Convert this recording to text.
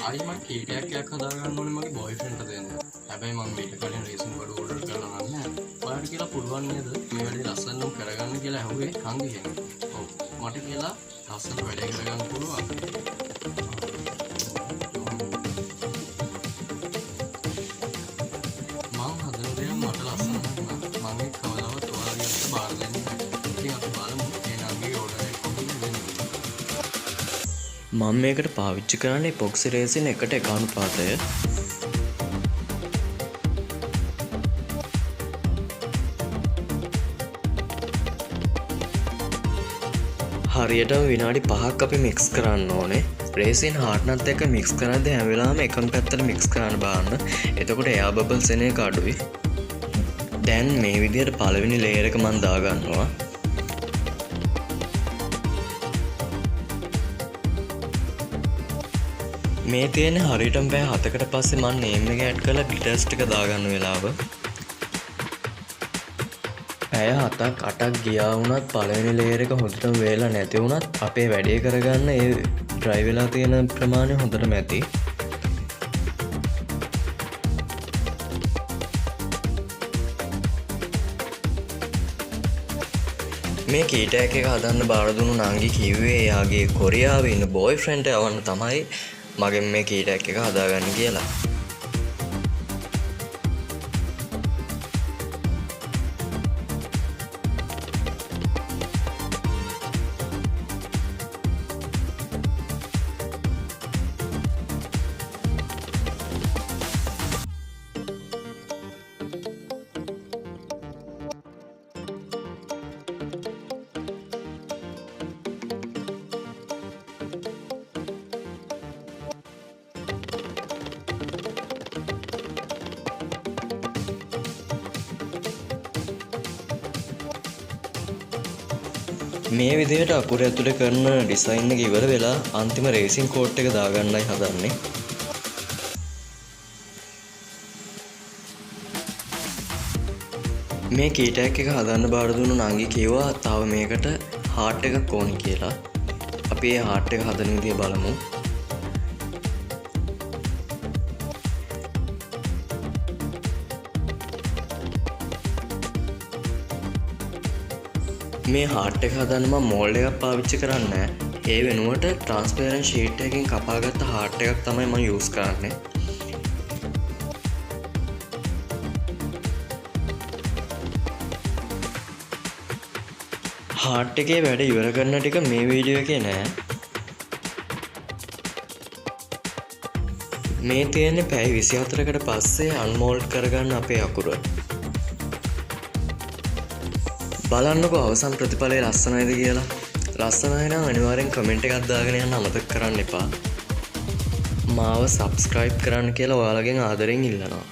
ආයි මම කීටයක් එකක් හදා ගන්න ඕනේ මගේ බොයිෆ්‍රෙන්ඩ්ට දෙන්න. හැබැයි මම මේක කලින් රේසින් බඩු ඕඩර් කරලා නැහැ. ඔයාලට කියලා පුළුවන් නේද මේ වැඩේ ලස්සනම කරගන්න කියලා ඇහුවේ කංගියෙන්. ඔව් මට කියලා ලස්සන වැඩේ කරගන්න පුළුවන්. මම හදන දේ මට ලස්සන නම් මම ඒක කවදාවත් ඔයාලට බාර දෙන්නේ නැහැ. ඉතින් අපි බලමු ඒ නංගිගේ ඕඩර් එක කොහොමද වෙන්නේ. මම මේකට පාවිච්චි කරන්නේ එපොක්සි රේසින් 1:1 අනුපාතය. හරියටම විනාඩි 5ක් අපි මික්ස් කරන්න ඕනේ. රේසින් හાર્ඩ්නත් එක්ක මික්ස් කරද්දී හැම වෙලාවෙම එකම පැත්තට මික්ස් කරන්න බලන්න. එතකොට එයා බබල්ස් එන එක අඩුයි. දැන් මේ විදිහට පළවෙනි ලේයර් එක මම දා ගන්නවා. මේ තියෙන හරියටම පැය 7කට පස්සේ මම නේම් එක ඇඩ් කරලා ග්ලිටර්ස් ටික දාගන්න වෙලාව. පැය 7ක් 8ක් ගියා වුණත් පළවෙනි ලේයර් එක හොඳටම වේලා නැති වුණත් අපේ වැඩේ කරගන්න ඒ ඩ්‍රයි වෙලා තියෙන ප්‍රමාණය හොඳටම ඇති. මේ කීටැග් එක හදන්න බාර දුන්නු නංගි කිව්වේ එයාගේ කොරියාවේ ඉන්න බොයිෆ්‍රෙන්ඩ් යවන්න තමයි මගෙන් මේ කීටැග් එක හදාගන්න කියලා. මේ විදිහට අකුර ඇතුලේ කරන ඩිසයින් එක ඉවර වෙලා අන්තිම රේසින් කෝට් එක දාගන්නයි හදන්නේ. මේ කීටැග් එක හදන්න බාර දුන්නු නංගි කිව්වා තව මේකට හાર્ට් එකක් ඕනි කියලා. අපි ඒ හાર્ට් එක හදන විදිය බලමු. මේ හાર્ට් එක හදන්න මම මෝල්ඩ් එකක් පාවිච්චි කරන්නේ නැහැ. ඒ වෙනුවට ට්‍රාන්ස්පරන්ට් ෂීට් එකකින් කපාගත්ත හાર્ට් එකක් තමයි මම යූස් කරන්නේ. හાર્ට් එකේ වැඩ ඉවර කරන ටික මේ වීඩියෝ එකේ නෑ. මේ තියෙන්නේ පැය 24කට පස්සේ අන්මෝල්ඩ් කරගන්න අපේ අකුර. බලන්නකෝ අවසන් ප්‍රතිඵලය ලස්සනයිද කියලා. ලස්සනයි නම් අනිවාර්යෙන් කමෙන්ට් එකක් දාගෙන යන්න අමතක කරන්න එපා. මාව සබ්ස්ක්‍රයිබ් කරන්න කියලා ඔයාලගෙන් ආදරෙන් ඉල්ලනවා.